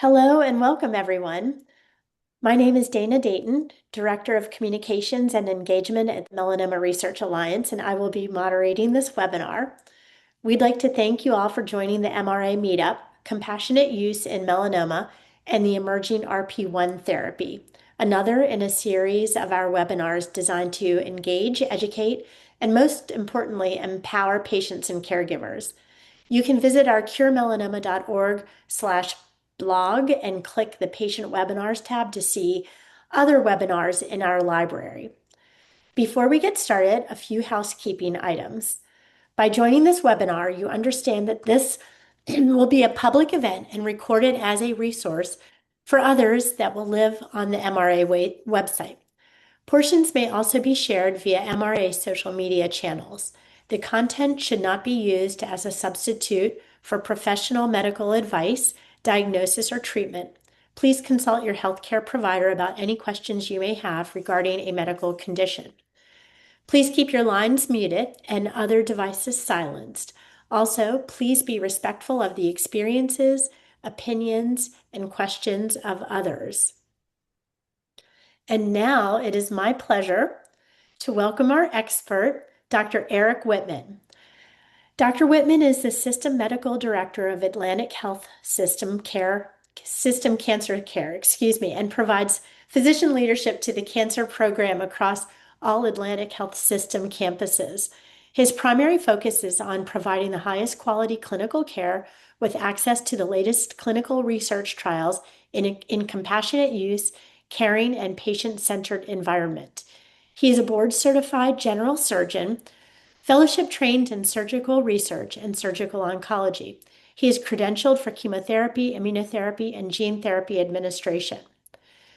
Hello and welcome, everyone. My name is Dana Dayton, Director of Communications and Engagement at the Melanoma Research Alliance, and I will be moderating this webinar. We'd like to thank you all for joining the MRA Meet Up, Compassionate Use in Melanoma, and the Emerging RP1 Therapy, another in a series of our webinars designed to engage, educate, and most importantly, empower patients and caregivers. You can visit our curemelanoma.org/blog and click the Patient Webinars tab to see other webinars in our library. Before we get started, a few housekeeping items. By joining this webinar, you understand that this will be a public event and recorded as a resource for others that will live on the MRA website. Portions may also be shared via MRA social media channels. The content should not be used as a substitute for professional medical advice, diagnosis, or treatment. Please consult your healthcare provider about any questions you may have regarding a medical condition. Please keep your lines muted and other devices silenced. Also, please be respectful of the experiences, opinions, and questions of others. And now it is my pleasure to welcome our expert, Dr. Eric Whitman. Dr. Whitman is the System Medical Director of Atlantic Health System Cancer Care, and provides physician leadership to the cancer program across all Atlantic Health System campuses. His primary focus is on providing the highest quality clinical care with access to the latest clinical research trials in compassionate use, caring, and patient-centered environment. He is a board-certified general surgeon, fellowship trained in surgical research and surgical oncology. He is credentialed for chemotherapy, immunotherapy, and gene therapy administration.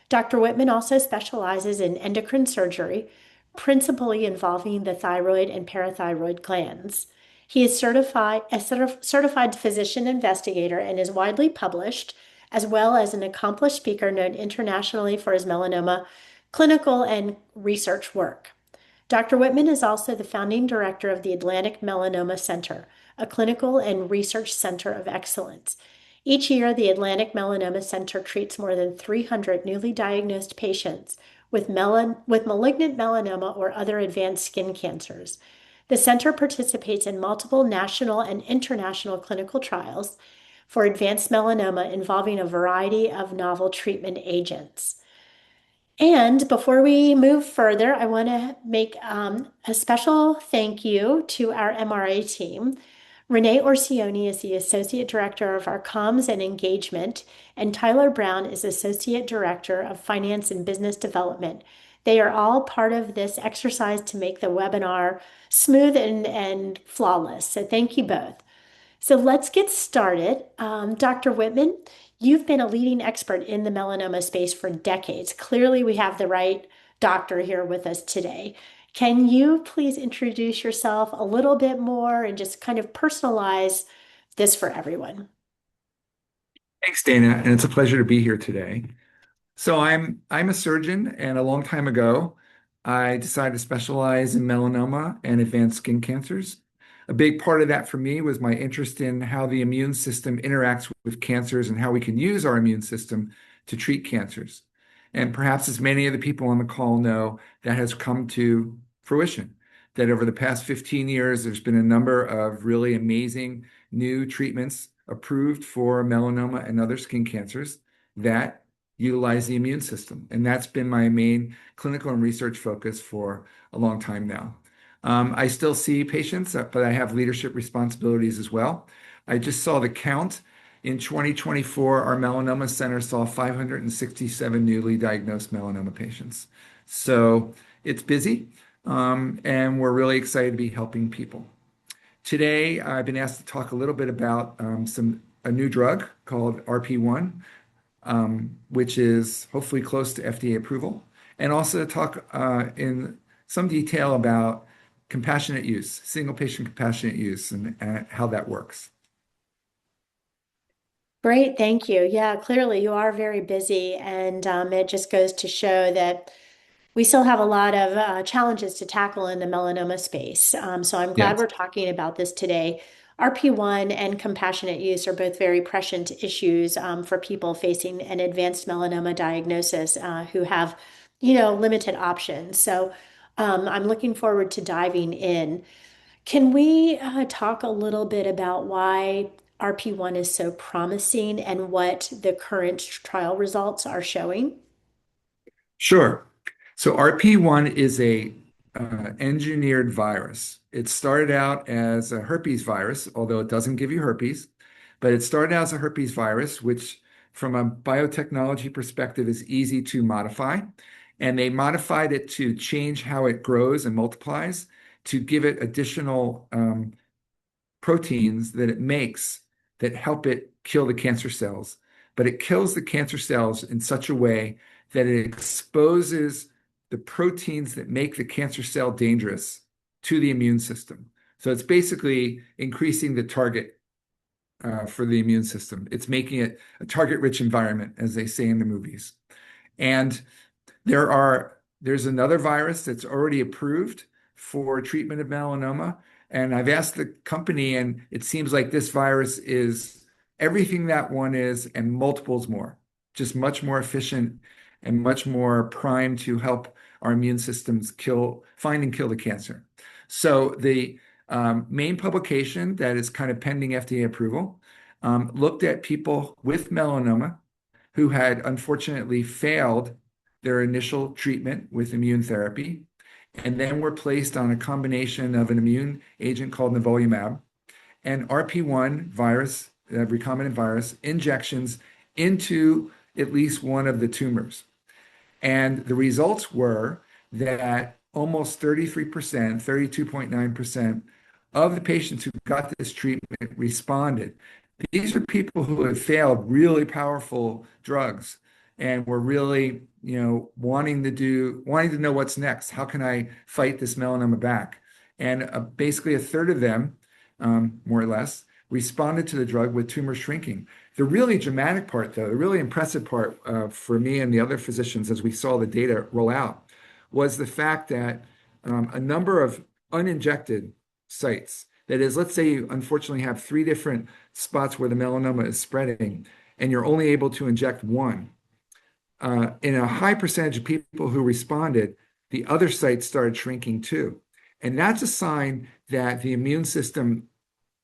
Dr. Whitman also specializes in endocrine surgery, principally involving the thyroid and parathyroid glands. He is a certified physician investigator and is widely published, as well as an accomplished speaker known internationally for his melanoma clinical and research work. Dr. Whitman is also the founding director of the Atlantic Melanoma Center, a clinical and research center of excellence. Each year, the Atlantic Melanoma Center treats more than 300 newly diagnosed patients with malignant melanoma or other advanced skin cancers. The center participates in multiple national and international clinical trials for advanced melanoma involving a variety of novel treatment agents. And before we move further, I want to make a special thank you to our MRA team. Renee Orsioni is the Associate Director of our Comms and Engagement, and Tyler Brown is Associate Director of Finance and Business Development. They are all part of this exercise to make the webinar smooth and flawless. So thank you both. So let's get started. Dr. Whitman, you've been a leading expert in the melanoma space for decades. Clearly, we have the right doctor here with us today. Can you please introduce yourself a little bit more and just kind of personalize this for everyone? Thanks, Dana, and it's a pleasure to be here today. So I'm a surgeon, and a long time ago, I decided to specialize in melanoma and advanced skin cancers. A big part of that for me was my interest in how the immune system interacts with cancers and how we can use our immune system to treat cancers. And perhaps as many of the people on the call know, that has come to fruition. That over the past 15 years, there's been a number of really amazing new treatments approved for melanoma and other skin cancers that utilize the immune system. And that's been my main clinical and research focus for a long time now. I still see patients, but I have leadership responsibilities as well. I just saw the count. In 2024, our melanoma center saw 567 newly diagnosed melanoma patients. So it's busy, and we're really excited to be helping people. Today, I've been asked to talk a little bit about a new drug called RP1, which is hopefully close to FDA approval, and also to talk in some detail about compassionate use, single patient compassionate use, and how that works. Great, thank you. Yeah, clearly you are very busy, and it just goes to show that we still have a lot of challenges to tackle in the melanoma space. So I'm glad Yes. we're talking about this today. RP1 and compassionate use are both very prescient issues for people facing an advanced melanoma diagnosis who have, limited options. So I'm looking forward to diving in. Can we talk a little bit about why RP1 is so promising and what the current trial results are showing? Sure. So RP1 is a engineered virus. It started out as a herpes virus, although it doesn't give you herpes, but it started out as a herpes virus, which from a biotechnology perspective is easy to modify. And they modified it to change how it grows and multiplies to give it additional proteins that it makes that help it kill the cancer cells. But it kills the cancer cells in such a way that it exposes the proteins that make the cancer cell dangerous to the immune system. So it's basically increasing the target for the immune system. It's making it a target-rich environment, as they say in the movies. And there's another virus that's already approved for treatment of melanoma. And I've asked the company, and it seems like this virus is everything that one is and multiples more, just much more efficient and much more primed to help our immune systems find and kill the cancer. So the main publication that is kind of pending FDA approval looked at people with melanoma who had unfortunately failed their initial treatment with immune therapy and then were placed on a combination of an immune agent called nivolumab and RP1 virus, recombinant virus, injections into at least one of the tumors. And the results were that almost 33%, 32.9% of the patients who got this treatment responded. These are people who had failed really powerful drugs and were really, wanting to know what's next. How can I fight this melanoma back? And basically a third of them, more or less, responded to the drug with tumor shrinking. The really dramatic part, though, the really impressive part for me and the other physicians as we saw the data roll out, was the fact that a number of uninjected sites, that is, let's say you unfortunately have 3 different spots where the melanoma is spreading, and you're only able to inject one. In a high percentage of people who responded, the other sites started shrinking too. And that's a sign that the immune system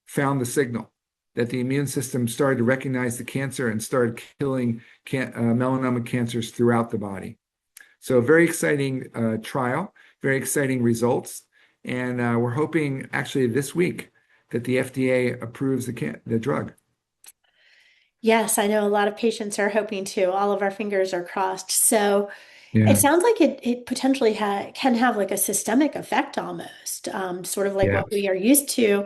found the signal, that the immune system started to recognize the cancer and started killing melanoma cancers throughout the body. So a very exciting trial, very exciting results. And we're hoping actually this week that the FDA approves the drug. Yes, I know a lot of patients are hoping to. All of our fingers are crossed. So it Yeah. sounds like it potentially can have like a systemic effect almost, sort of like Yeah. what we are used to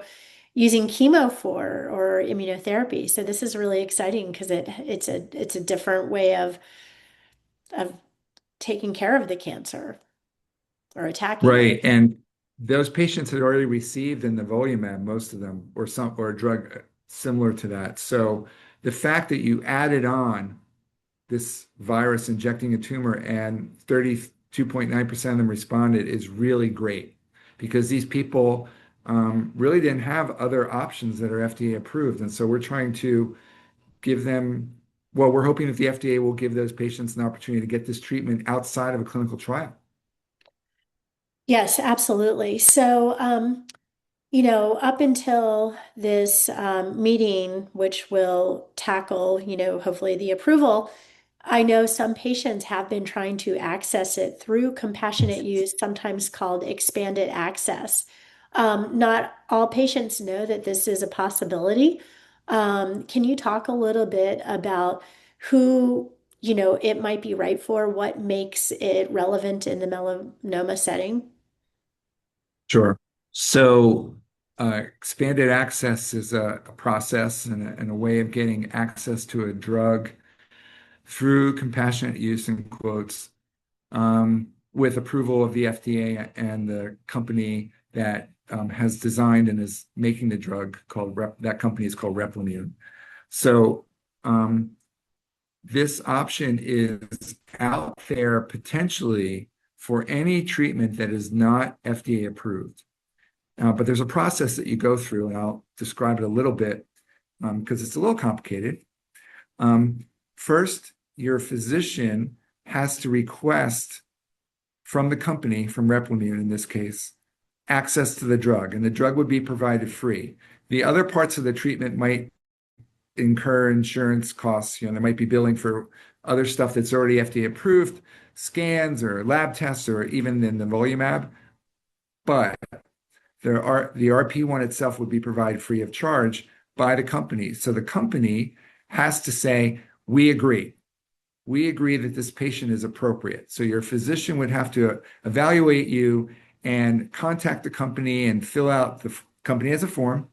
using chemo for or immunotherapy. So this is really exciting because it's a different way of taking care of the cancer or attacking it. Right. And those patients had already received the nivolumab, most of them, or a drug similar to that. So the fact that you added on this virus injecting a tumor and 32.9% of them responded is really great because these people really didn't have other options that are FDA approved. And so we're trying to give them, well, we're hoping that the FDA will give those patients an opportunity to get this treatment outside of a clinical trial. Yes, absolutely. So, up until this meeting, which will tackle, hopefully the approval, I know some patients have been trying to access it through compassionate use, sometimes called expanded access. Not all patients know that this is a possibility. Can you talk a little bit about who, it might be right for, what makes it relevant in the melanoma setting? Sure. So, expanded access is a process and a way of getting access to a drug through compassionate use in quotes, with approval of the FDA and the company that has designed and is making the drug that company is called Replimune. So, this option is out there potentially for any treatment that is not FDA approved. But there's a process that you go through, and I'll describe it a little bit because it's a little complicated. Um, First, your physician has to request from the company, from Replimune in this case, access to the drug, and the drug would be provided free. The other parts of the treatment might incur insurance costs. There might be billing for other stuff that's already FDA approved, scans or lab tests, or even in the nivolumab. But the RP1 itself would be provided free of charge by the company. So the company has to say, we agree. We agree that this patient is appropriate. So your physician would have to evaluate you and contact the company and fill out the company has a form,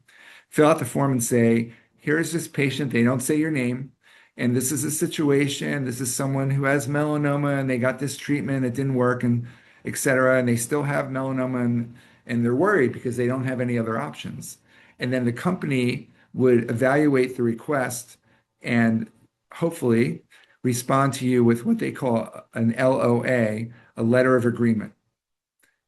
fill out the form and say, here's this patient. They don't say your name. And this is a situation. This is someone who has melanoma and they got this treatment. It didn't work and et cetera. And they still have melanoma and they're worried because they don't have any other options. And then the company would evaluate the request and hopefully respond to you with what they call an LOA, a letter of agreement.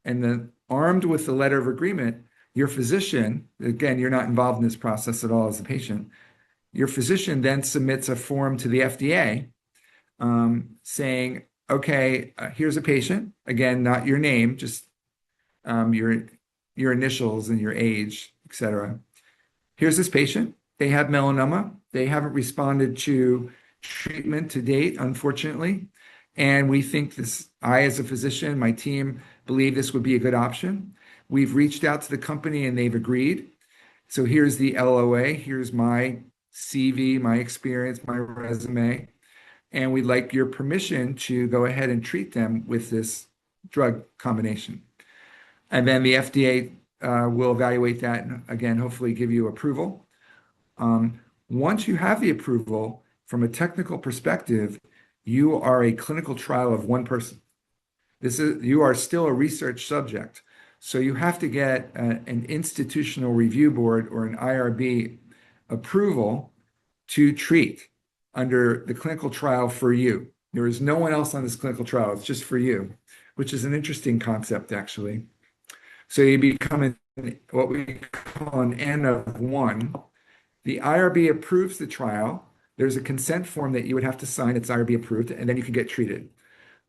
And then armed with the letter of agreement, your physician, again, you're not involved in this process at all as a patient, your physician then submits a form to the FDA saying, okay, here's a patient. Again, not your name, just your initials and your age, et cetera. Here's this patient. They have melanoma. They haven't responded to treatment to date, unfortunately. And we think this, I, as a physician, my team believe this would be a good option. We've reached out to the company and they've agreed. So here's the LOA. Here's my CV, my experience, my resume. And we'd like your permission to go ahead and treat them with this drug combination. And then the FDA will evaluate that and again, hopefully give you approval. Once you have the approval, from a technical perspective, you are a clinical trial of one person. You are still a research subject. So you have to get an institutional review board or an IRB approval to treat under the clinical trial for you. There is no one else on this clinical trial. It's just for you, which is an interesting concept, actually. So you become what we call an N of one. The IRB approves the trial. There's a consent form that you would have to sign. It's IRB approved, and then you can get treated.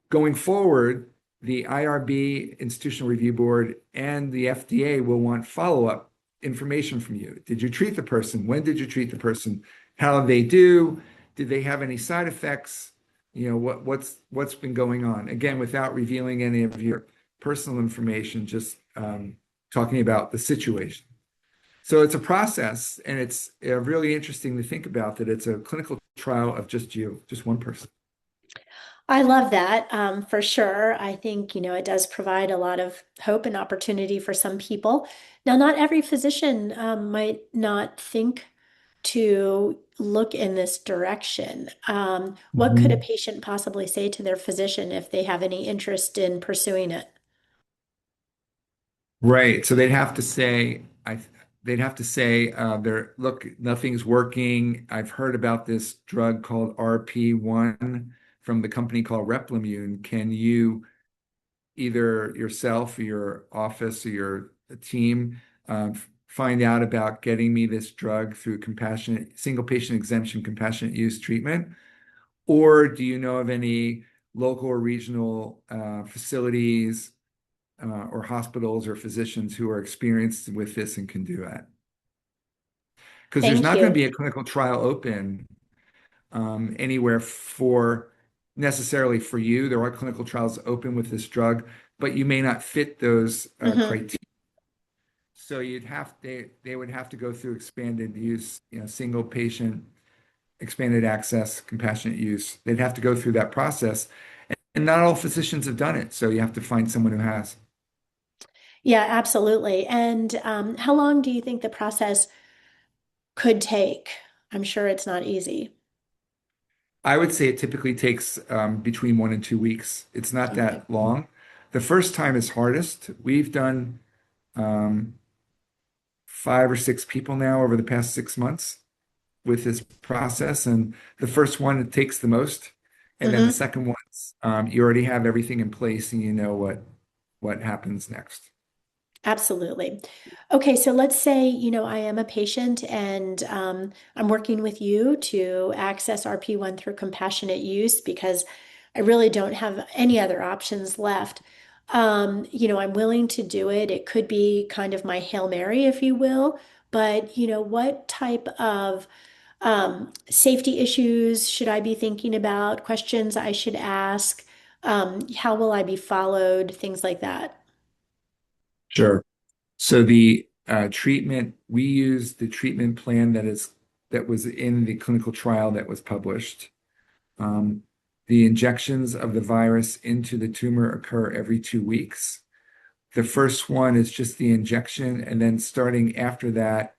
Going forward, the IRB, Institutional Review Board, and the FDA will want follow-up information from you. Did you treat the person? When did you treat the person? How did they do? Did they have any side effects? What's been going on? Again, without revealing any of your personal information, just talking about the situation. So it's a process, and it's really interesting to think about that it's a clinical trial of just you, just one person. I love that for sure. I think, it does provide a lot of hope and opportunity for some people. Now, not every physician might not think to look in this direction. What could a Mhm. patient possibly say to their physician if they have any interest in pursuing it? Right. So they'd have to say, look, nothing's working. I've heard about this drug called RP1 from the company called Replimune. Can you either yourself or your office or your team find out about getting me this drug through compassionate single patient exemption, compassionate use treatment? Or do you know of any local or regional facilities or hospitals or physicians who are experienced with this and can do that? Because there's Thank not going to you. be a clinical trial open anywhere for necessarily for you. There are clinical trials open with this drug, but you may not fit those Mhm. criteria. So they would have to go through expanded use, single patient, expanded access, compassionate use. They'd have to go through that process. And not all physicians have done it. So you have to find someone who has. Yeah, absolutely. And how long do you think the process could take? I'm sure it's not easy. I would say it typically takes between 1 and 2 weeks. It's not Okay. that long. The first time is hardest. We've done um, 5 or 6 people now over the past 6 months with this process. And the first one, it takes the most. And then the Hmm. second one, you already have everything in place and you know what happens next. Absolutely. Okay, so let's say, I am a patient and I'm working with you to access RP1 through compassionate use because I really don't have any other options left. I'm willing to do it. It could be kind of my Hail Mary, if you will, but what type of safety issues should I be thinking about? Questions I should ask? How will I be followed? Things like that. Sure. So the treatment, we use the treatment plan that was in the clinical trial that was published. Um, the injections of the virus into the tumor occur every 2 weeks. The first one is just the injection, and then starting after that,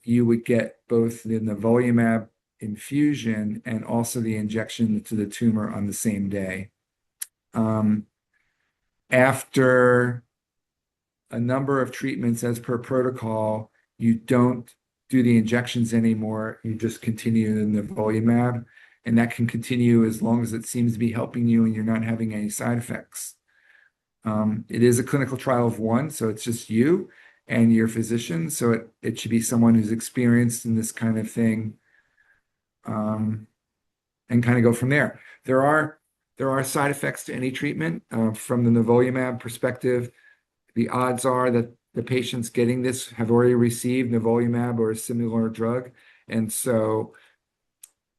you would get both the nivolumab infusion and also the injection to the tumor on the same day. Um, After a number of treatments as per protocol, you don't do the injections anymore. You just continue the nivolumab, and that can continue as long as it seems to be helping you and you're not having any side effects. It is a clinical trial of one, so it's just you and your physician. So it should be someone who's experienced in this kind of thing, um, and kind of go from there. There are side effects to any treatment. From the nivolumab perspective, the odds are that the patients getting this have already received nivolumab or a similar drug, and so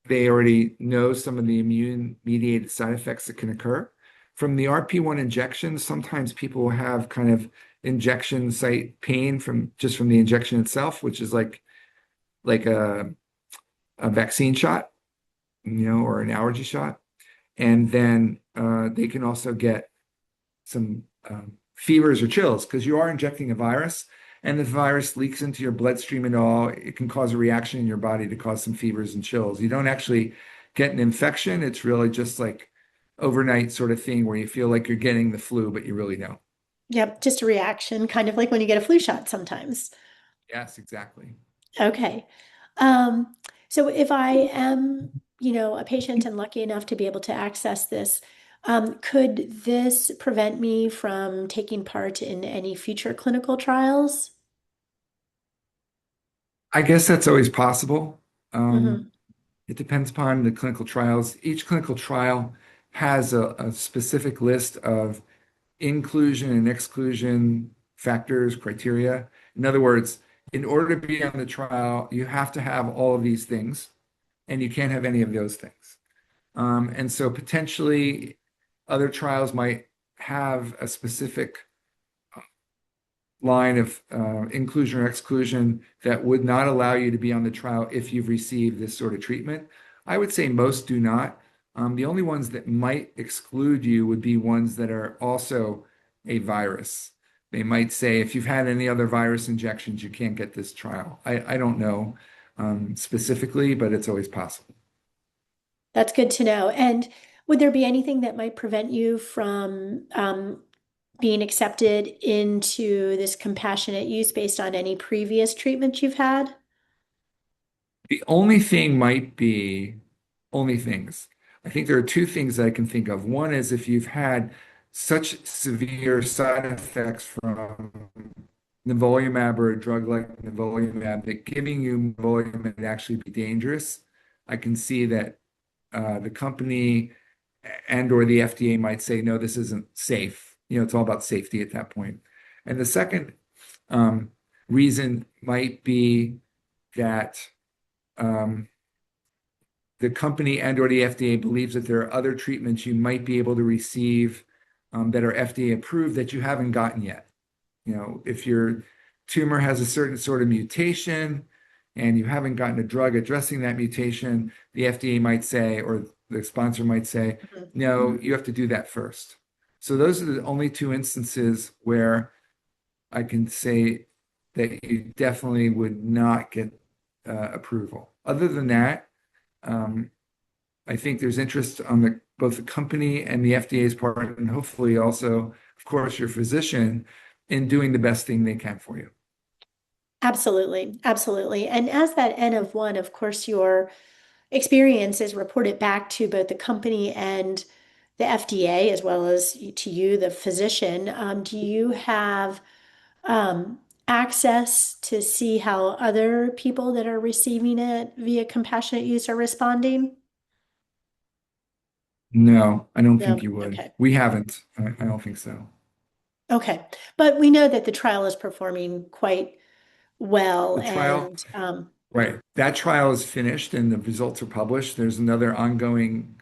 they already know some of the immune-mediated side effects that can occur. From the RP1 injections, sometimes people will have kind of injection site pain from just from the injection itself, which is like a vaccine shot, or an allergy shot. And then they can also get some fevers or chills because you are injecting a virus, and the virus leaks into your bloodstream and all. It can cause a reaction in your body to cause some fevers and chills. You don't actually get an infection. It's really just like overnight sort of thing where you feel like you're getting the flu, but you really don't. Yep, just a reaction, kind of like when you get a flu shot sometimes. Yes, exactly. Okay. Um, so if I am, a patient and lucky enough to be able to access this, could this prevent me from taking part in any future clinical trials? I guess that's always possible. Um, Hmm. it depends upon the clinical trials. Each clinical trial has a specific list of inclusion and exclusion factors, criteria. In other words, in order to be on the trial, you have to have all of these things, and you can't have any of those things. And so potentially other trials might have a specific line of inclusion or exclusion that would not allow you to be on the trial if you've received this sort of treatment. I would say most do not. The only ones that might exclude you would be ones that are also a virus. They might say if you've had any other virus injections, you can't get this trial. I don't know specifically, but it's always possible. That's good to know. And would there be anything that might prevent you from being accepted into this compassionate use based on any previous treatment you've had? The only thing might be only things. I think there are two things that I can think of. One is if you've had such severe side effects from nivolumab or a drug like nivolumab that giving you nivolumab would actually be dangerous. I can see that the company and or the FDA might say, no, this isn't safe. It's all about safety at that point. And the second um, reason might be that um, the company and or the FDA believes that there are other treatments you might be able to receive that are FDA approved that you haven't gotten yet. If your tumor has a certain sort of mutation and you haven't gotten a drug addressing that mutation, the FDA might say, or the sponsor might say, no, you have to do that first. So those are the only two instances where I can say that you definitely would not get approval. Other than that, um, I think there's interest on both the company and the FDA's part, and hopefully also, of course, your physician in doing the best thing they can for you. Absolutely, absolutely. And as that N of one, of course, your experience is reported back to both the company and the FDA, as well as to you, the physician. Do you have access to see how other people that are receiving it via compassionate use are responding? No, I don't think No. you would. Okay. We haven't. I don't think so. Okay. But we know that the trial is performing quite well The trial, and right. That trial is finished and the results are published. There's another ongoing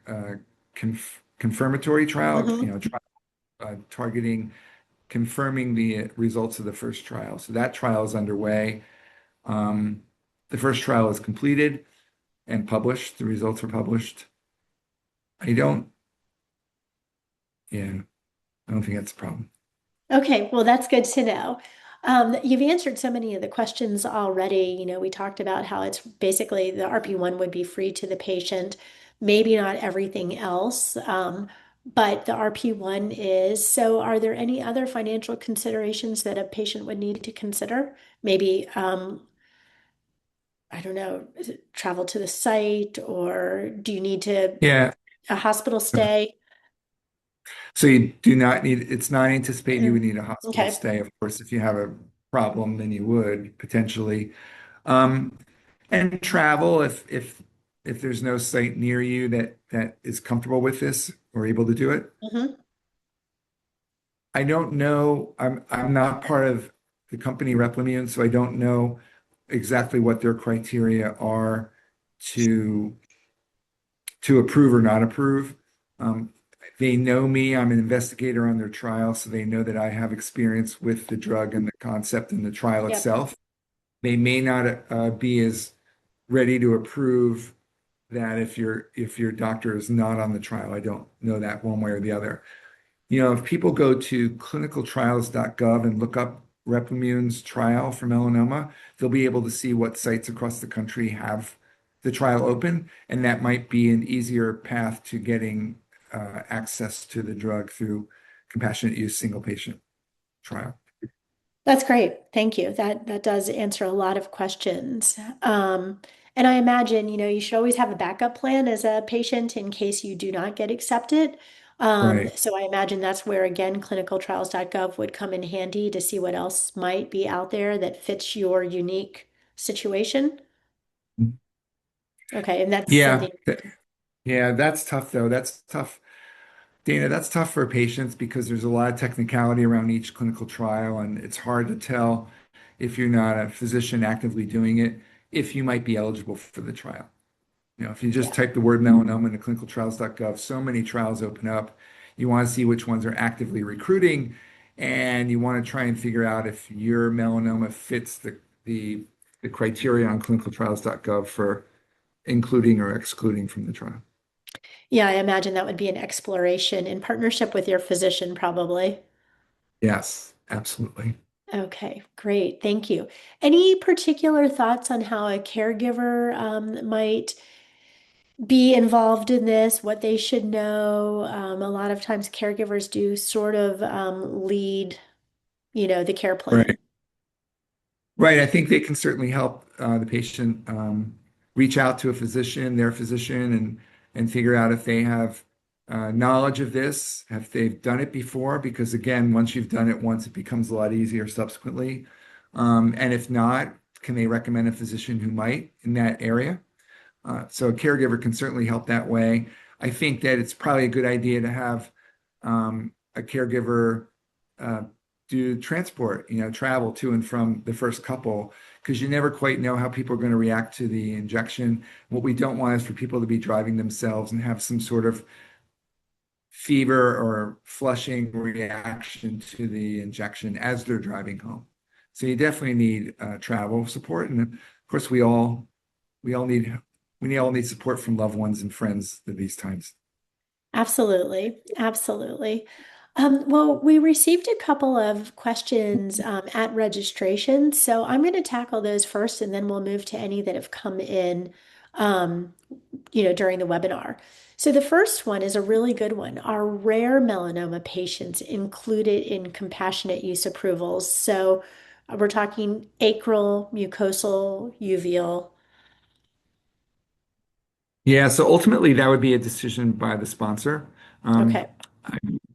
confirmatory trial, mhm. targeting confirming the results of the first trial. So that trial is underway. Um, the first trial is completed and published. The results are published. I don't, yeah, I don't think that's a problem. Okay, well, that's good to know. You've answered so many of the questions already. You know, we talked about how it's basically the RP1 would be free to the patient, maybe not everything else, but the RP1 is. So, are there any other financial considerations that a patient would need to consider? Maybe, I don't know, is it travel to the site, or do you need to Yeah. a hospital stay? So you do not need, it's not anticipated you would Mm, need a hospital okay. stay. Of course, if you have a problem, then you would potentially. Um, and travel if there's no site near you that is comfortable with this or able to do it. Hmm. I don't know. I'm not part of the company Replimune, so I don't know exactly what their criteria are to to approve or not approve. Um, they know me. I'm an investigator on their trial, so they know that I have experience with the drug and the concept and the trial Yep. itself. They may not be as ready to approve that if your doctor is not on the trial. I don't know that one way or the other. You know, if people go to clinicaltrials.gov and look up Replimune's trial for melanoma, they'll be able to see what sites across the country have the trial open, and that might be an easier path to getting access to the drug through compassionate use single patient trial. That's great. Thank you. That does answer a lot of questions. And I imagine, you know, you should always have a backup plan as a patient in case you do not get accepted. Right. So I imagine that's where, again, clinicaltrials.gov would come in handy to see what else might be out there that fits your unique situation. Okay, and that's Yeah. something. Yeah, that's tough though. That's tough. Dana, that's tough for patients because there's a lot of technicality around each clinical trial, and it's hard to tell if you're not a physician actively doing it, if you might be eligible for the trial. You know, if you just Yeah. type the word melanoma into clinicaltrials.gov, so many trials open up. You want to see which ones are actively recruiting, and you want to try and figure out if your melanoma fits the, the criteria on clinicaltrials.gov for including or excluding from the trial. Yeah, I imagine that would be an exploration in partnership with your physician, probably. Yes, absolutely. Okay, great. Thank you. Any particular thoughts on how a caregiver might be involved in this, what they should know? A lot of times caregivers do sort of lead, you know, the care plan. Right. Right. I think they can certainly help the patient reach out to a physician, their physician, and figure out if they have knowledge of this, if they've done it before, because again, once you've done it once, it becomes a lot easier subsequently. And if not, can they recommend a physician who might in that area? So a caregiver can certainly help that way. I think that it's probably a good idea to have a caregiver uh, do transport, you know, travel to and from the first couple, because you never quite know how people are going to react to the injection. What we don't want is for people to be driving themselves and have some sort of fever or flushing reaction to the injection as they're driving home. So you definitely need travel support, and of course, we all need we all need support from loved ones and friends at these times. Absolutely. Absolutely. Well, we received a couple of questions at registration, so I'm going to tackle those first, and then we'll move to any that have come in, um, you know, during the webinar. So the first one is a really good one. Are rare melanoma patients included in compassionate use approvals? So we're talking acral, mucosal, uveal. Yeah, so ultimately that would be a decision by the sponsor. Um, Okay.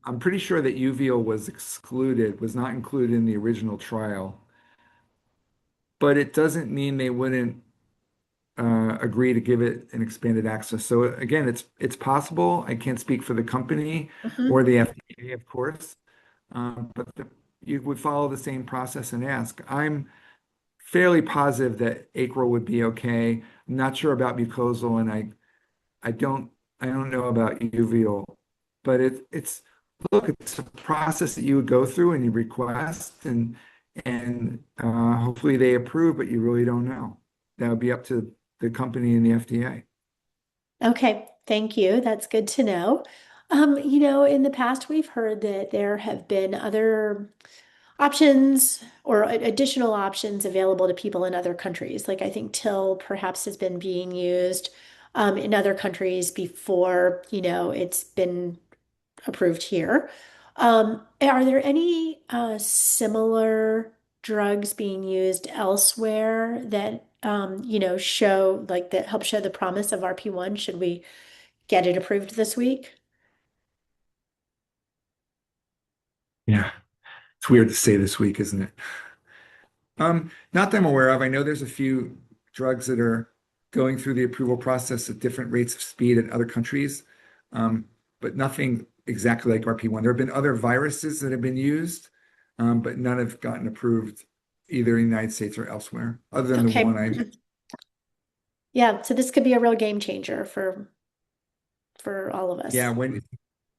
I'm pretty sure that uveal was not included in the original trial, but it doesn't mean they wouldn't agree to give it an expanded access. So again, it's possible. I can't speak for the company or Mhm. the FDA, of course, you would follow the same process and ask. I'm fairly positive that acral would be okay. I'm not sure about mucosal, and I don't I don't know about uveal, but it's look, it's a process that you would go through and you request and hopefully they approve, but you really don't know. That would be up to the company and the FDA. Okay, thank you. That's good to know. In the past, we've heard that there have been other options or additional options available to people in other countries. Like I think TIL perhaps has been being used in other countries before, it's been approved here. Are there any similar drugs being used elsewhere that show like that help show the promise of RP1? Should we get it approved this week? Yeah, it's weird to say this week, isn't it? Not that I'm aware of. I know there's a few drugs that are going through the approval process at different rates of speed in other countries, um, but nothing exactly like RP1. There have been other viruses that have been used, but none have gotten approved either in the United States or elsewhere, other than the one Okay. I. Yeah, so this could be a real game changer for all of us. Yeah, when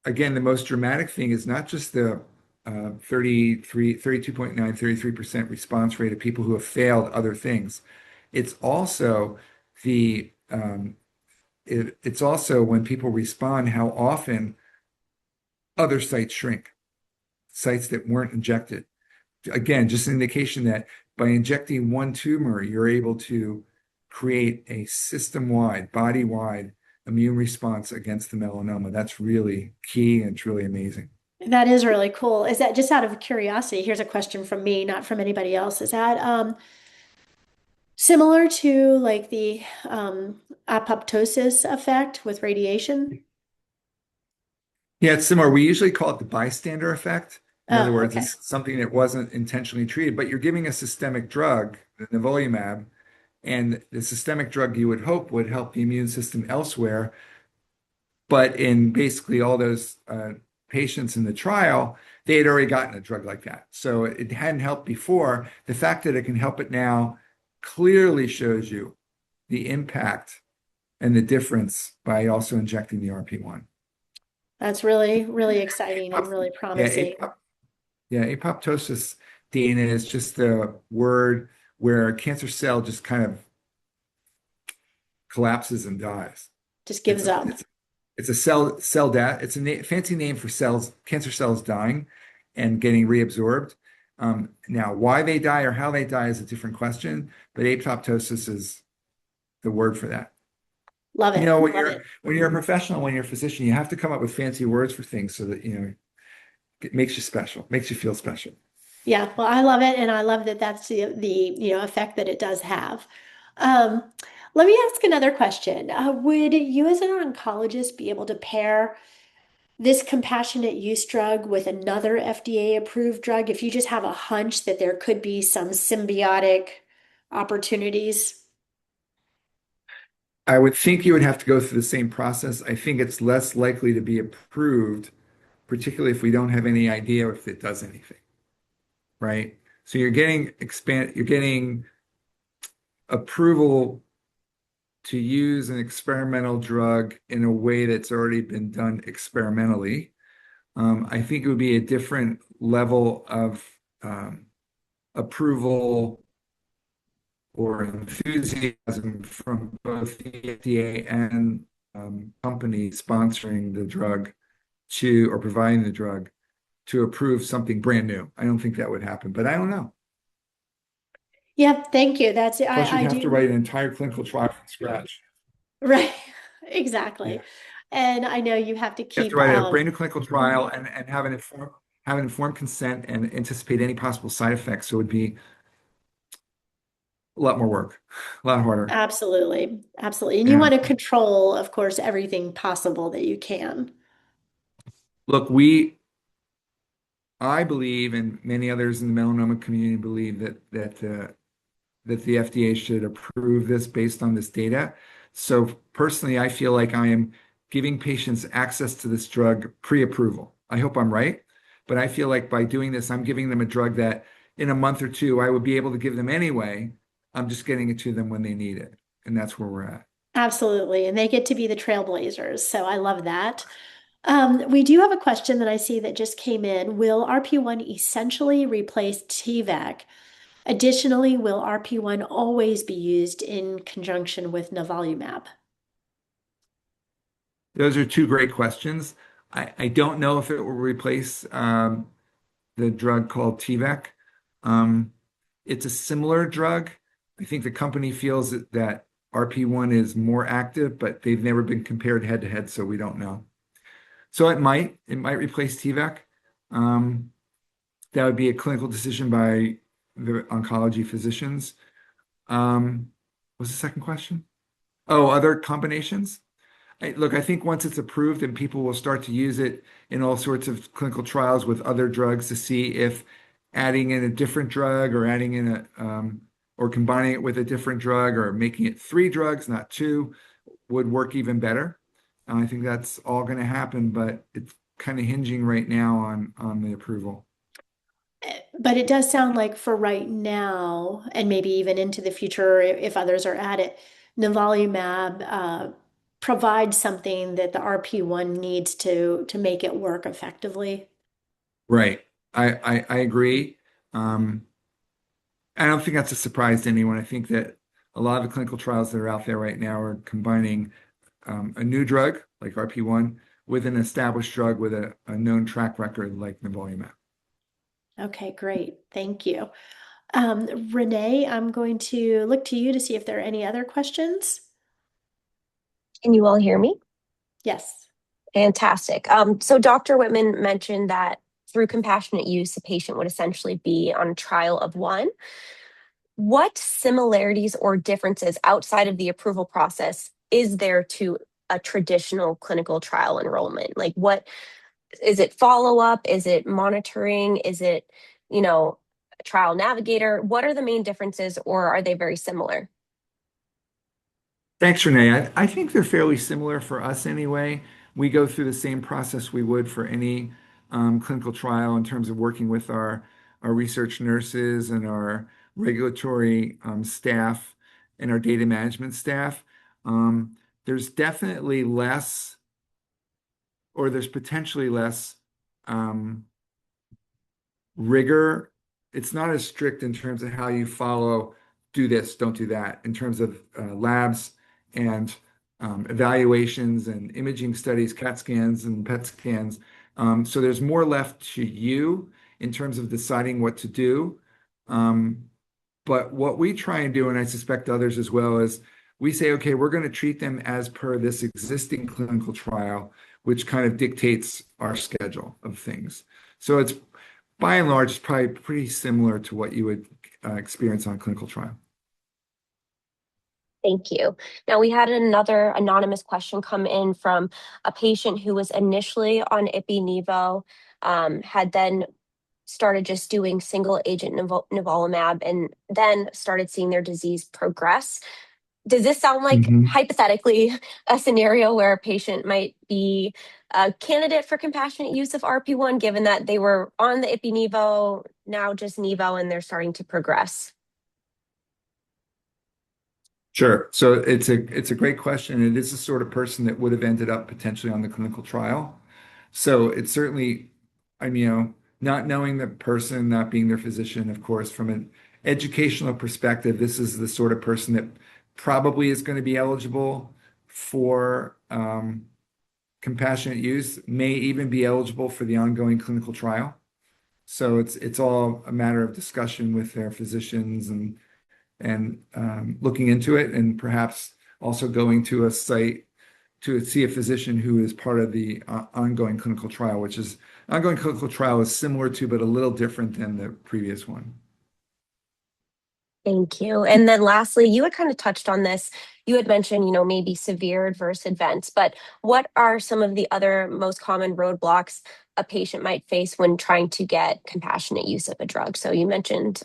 again, the most dramatic thing is not just the 32.9, 33% response rate of people who have failed other things. It's also it's also when people respond, how often other sites shrink, sites that weren't injected. Again, just an indication that by injecting one tumor, you're able to create a system-wide, body-wide immune response against the melanoma. That's really key and it's really amazing. That is really cool. Is that just out of curiosity? Here's a question from me, not from anybody else. Is that similar to like the apoptosis effect with radiation? Yeah, it's similar. We usually call it the bystander effect. In other Oh, words, okay. it's something that wasn't intentionally treated, but you're giving a systemic drug, the nivolumab, and the systemic drug you would hope would help the immune system elsewhere. But in basically all those patients in the trial, they had already gotten a drug like that. So it hadn't helped before. The fact that it can help it now clearly shows you the impact and the difference by also injecting the RP1. That's really, really exciting and really Yeah, promising. apoptosis, Dana, is just the word where a cancer cell just kind of collapses and dies. Just It's gives a up. it's a cell death. It's a na fancy name for cells, cancer cells dying and getting reabsorbed. Now, why they die or how they die is a different question, but apoptosis is the word for that. Love You it. know, Love it. when you're a professional, when you're a physician, you have to come up with fancy words for things so that it makes you special, makes you feel special. Yeah, well, I love it, and I love that that's the effect that it does have. Um, Let me ask another question. Would you, as an oncologist, be able to pair this compassionate use drug with another FDA approved drug if you just have a hunch that there could be some symbiotic opportunities? I would think you would have to go through the same process. I think it's less likely to be approved, particularly if we don't have any idea if it does anything, right? So you're getting approval to use an experimental drug in a way that's already been done experimentally. I think it would be a different level of approval or enthusiasm from both the FDA and company sponsoring the drug to or providing the drug to approve something brand new. I don't think that would happen, but I don't know. Yeah, thank you. That's Plus, you'd I have to do write an entire clinical trial from scratch. right. Exactly. Yeah. And I know you have to You have to keep write a brand new clinical trial and have an informed consent and anticipate any possible side effects. So it would be a lot more work, a lot harder. absolutely. Absolutely. And you Yeah. want to control, of course, everything possible that you can. Look, we I believe, and many others in the melanoma community believe that the FDA should approve this based on this data. So personally, I feel like I am giving patients access to this drug pre-approval. I hope I'm right, but I feel like by doing this, I'm giving them a drug that in a month or two I would be able to give them anyway. I'm just getting it to them when they need it, and that's where we're at. Absolutely. And they get to be the trailblazers. So I love that. We do have a question that I see that just came in. Will RP1 essentially replace TVEC? Additionally, will RP1 always be used in conjunction with nivolumab? Those are two great questions. I don't know if it will replace the drug called TVEC. Um, it's a similar drug. I think the company feels that RP1 is more active, but they've never been compared head to head, so we don't know. So it might replace TVEC. Um, that would be a clinical decision by the oncology physicians. What's the second question? Oh, other combinations? Look, I think once it's approved and people will start to use it in all sorts of clinical trials with other drugs to see if adding in a different drug or adding in or combining it with a different drug or making it three drugs, not two, would work even better. I think that's all going to happen, but it's kind of hinging right now on the approval. But it does sound like for right now, and maybe even into the future, if others are at it, nivolumab provides something that the RP1 needs to make it work effectively. Right. I agree. Um, I don't think that's a surprise to anyone. I think that a lot of the clinical trials that are out there right now are combining a new drug like RP1 with an established drug with a known track record like nivolumab. Okay, great. Thank you. Renee, I'm going to look to you to see if there are any other questions. Can you all hear me? Yes. Fantastic. So Dr. Whitman mentioned that through compassionate use, a patient would essentially be on a trial of one. What similarities or differences outside of the approval process is there to a traditional clinical trial enrollment? Like, what is it, follow up? Is it monitoring? Is it, you know, a trial navigator? What are the main differences, or are they very similar? Thanks, Renee. I think they're fairly similar for us anyway. We go through the same process we would for any clinical trial in terms of working with our research nurses and our regulatory staff and our data management staff. There's definitely less, or there's potentially less um, rigor. It's not as strict in terms of how you follow, do this, don't do that, in terms of labs and evaluations and imaging studies, CAT scans and PET scans. So there's more left to you in terms of deciding what to do. Um, but what we try and do, and I suspect others as well, is we say, okay, we're going to treat them as per this existing clinical trial, which kind of dictates our schedule of things. So it's by and large, it's probably pretty similar to what you would experience on a clinical trial. Thank you. Now, we had another anonymous question come in from a patient who was initially on Ipi-Nivo, had then started just doing single agent nivolumab, and then started seeing their disease progress. Does this sound like Mhm. hypothetically a scenario where a patient might be a candidate for compassionate use of RP1, given that they were on the Ipi-Nivo, now just Nivo, and they're starting to progress? Sure. So it's a great question. It is the sort of person that would have ended up potentially on the clinical trial. So it's certainly, not knowing the person, not being their physician, of course, from an educational perspective, this is the sort of person that probably is going to be eligible for compassionate use, may even be eligible for the ongoing clinical trial. So it's all a matter of discussion with their physicians and looking into it, and perhaps also going to a site to see a physician who is part of the ongoing clinical trial, which is ongoing clinical trial is similar to, but a little different than the previous one. Thank you. And then lastly, you had kind of touched on this. You had mentioned, maybe severe adverse events, but what are some of the other most common roadblocks a patient might face when trying to get compassionate use of a drug? So you mentioned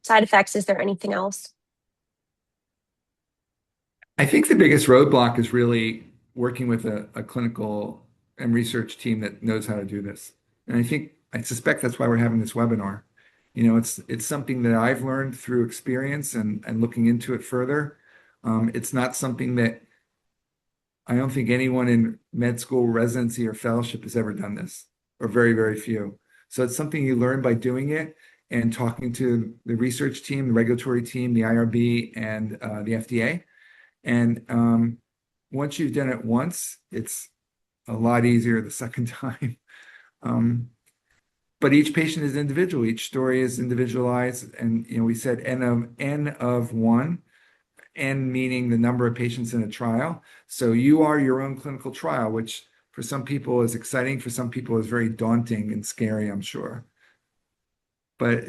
side effects. Is there anything else? I think the biggest roadblock is really working with a clinical and research team that knows how to do this. And I suspect that's why we're having this webinar. It's something that I've learned through experience and looking into it further. It's not something that I don't think anyone in med school, residency, or fellowship has ever done this, or very, very few. So it's something you learn by doing it and talking to the research team, the regulatory team, the IRB, and the FDA. And once you've done it once, it's a lot easier the second time. Um, but each patient is individual. Each story is individualized. And we said N of one, N meaning the number of patients in a trial. So you are your own clinical trial, which for some people is exciting, for some people is very daunting and scary, I'm sure. But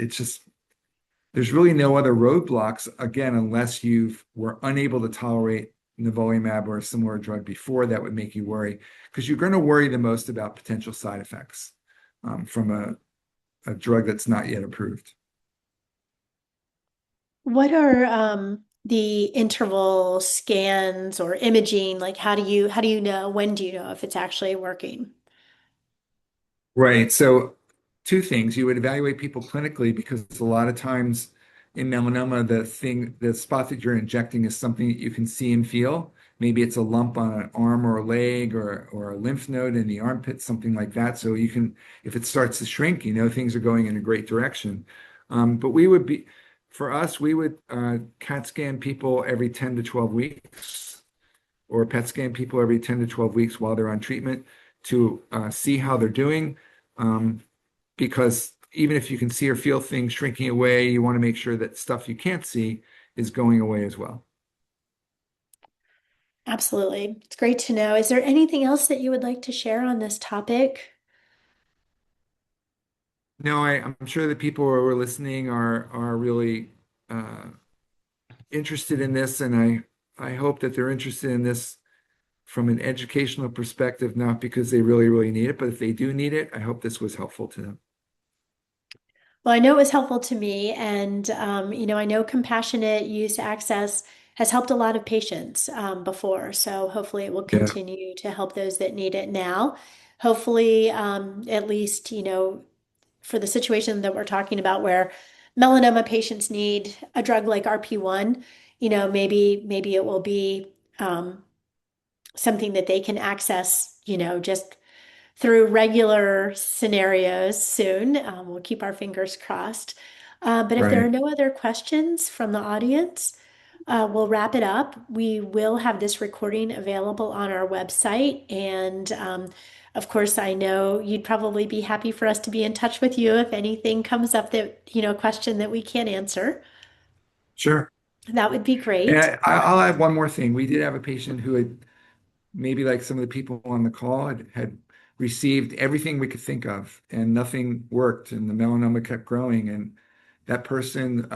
there's really no other roadblocks, again, unless you were unable to tolerate nivolumab or a similar drug before that would make you worry, because you're going to worry the most about potential side effects from a drug that's not yet approved. What are the interval scans or imaging? Like, how do you know, when do you know if it's actually working? Right. So two things. You would evaluate people clinically because a lot of times in melanoma, the spot that you're injecting is something that you can see and feel. Maybe it's a lump on an arm or a leg or a lymph node in the armpit, something like that. So if it starts to shrink, things are going in a great direction. But for us, we would CAT scan people every 10 to 12 weeks or PET scan people every 10 to 12 weeks while they're on treatment to see how they're doing. Because even if you can see or feel things shrinking away, you want to make sure that stuff you can't see is going away as well. Absolutely. It's great to know. Is there anything else that you would like to share on this topic? No, I'm sure that people who are listening are really uh, interested in this, and I hope that they're interested in this from an educational perspective, not because they really, really need it, but if they do need it, I hope this was helpful to them. Well, I know it was helpful to me, and I know compassionate use access has helped a lot of patients before. So hopefully, it will Yeah, continue to help those that need it now. Hopefully, at least for the situation that we're talking about, where melanoma patients need a drug like RP1, maybe it will be something that they can access, just through regular scenarios soon. We'll keep our fingers crossed. But if there are right. no other questions from the audience, we'll wrap it up. We will have this recording available on our website. And of course, I know you'd probably be happy for us to be in touch with you if anything comes up that, question that we can't answer. Sure. That would be And great. I'll add one more thing. We did have a patient who had maybe like some of the people on the call had received everything we could think of and nothing worked and the melanoma kept growing and that person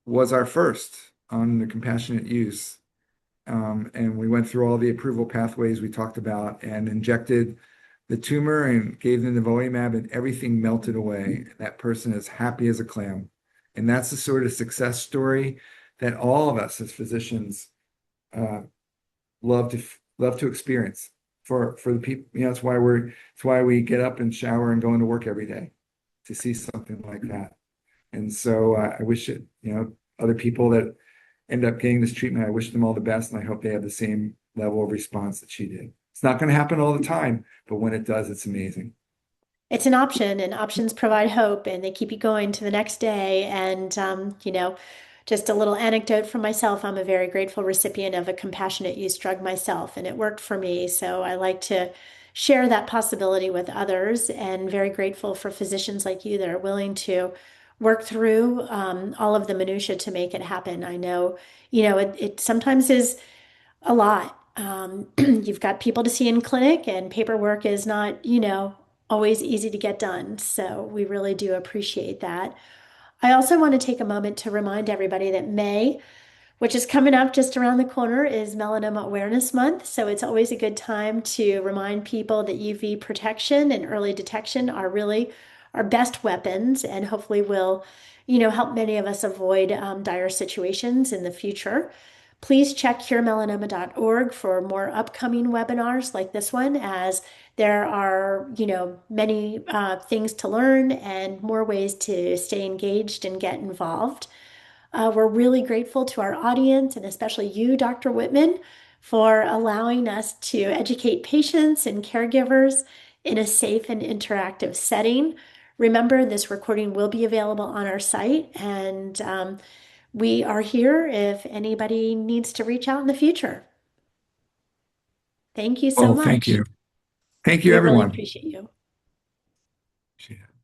was our first on the compassionate use. And we went through all the approval pathways we talked about and injected the tumor and gave them nivolumab and everything melted away. That person is happy as a clam. And that's the sort of success story that all of us as physicians uh, love to experience for the people. It's why we get up and shower and go into work every day to see something like that. And so I wish other people that end up getting this treatment, I wish them all the best, and I hope they have the same level of response that she did. It's not going to happen all the time, but when it does, it's amazing. It's an option, and options provide hope, and they keep you going to the next day. And, just a little anecdote from myself. I'm a very grateful recipient of a compassionate use drug myself, and it worked for me. So I like to share that possibility with others, and very grateful for physicians like you that are willing to work through all of the minutia to make it happen. I know, it sometimes is a lot. You've got people to see in clinic, and paperwork is not, always easy to get done. So we really do appreciate that. I also want to take a moment to remind everybody that May which is coming up just around the corner, is Melanoma Awareness Month. So it's always a good time to remind people that UV protection and early detection are really our best weapons, and hopefully will, help many of us avoid dire situations in the future. Please check curemelanoma.org for more upcoming webinars like this one, as there are, many things to learn and more ways to stay engaged and get involved. We're really grateful to our audience and especially you, Dr. Whitman, for allowing us to educate patients and caregivers in a safe and interactive setting. Remember, this recording will be available on our site, and we are here if anybody needs to reach out in the future. Thank you so Well, thank much. you. Thank you, We really everyone. appreciate you. Appreciate it.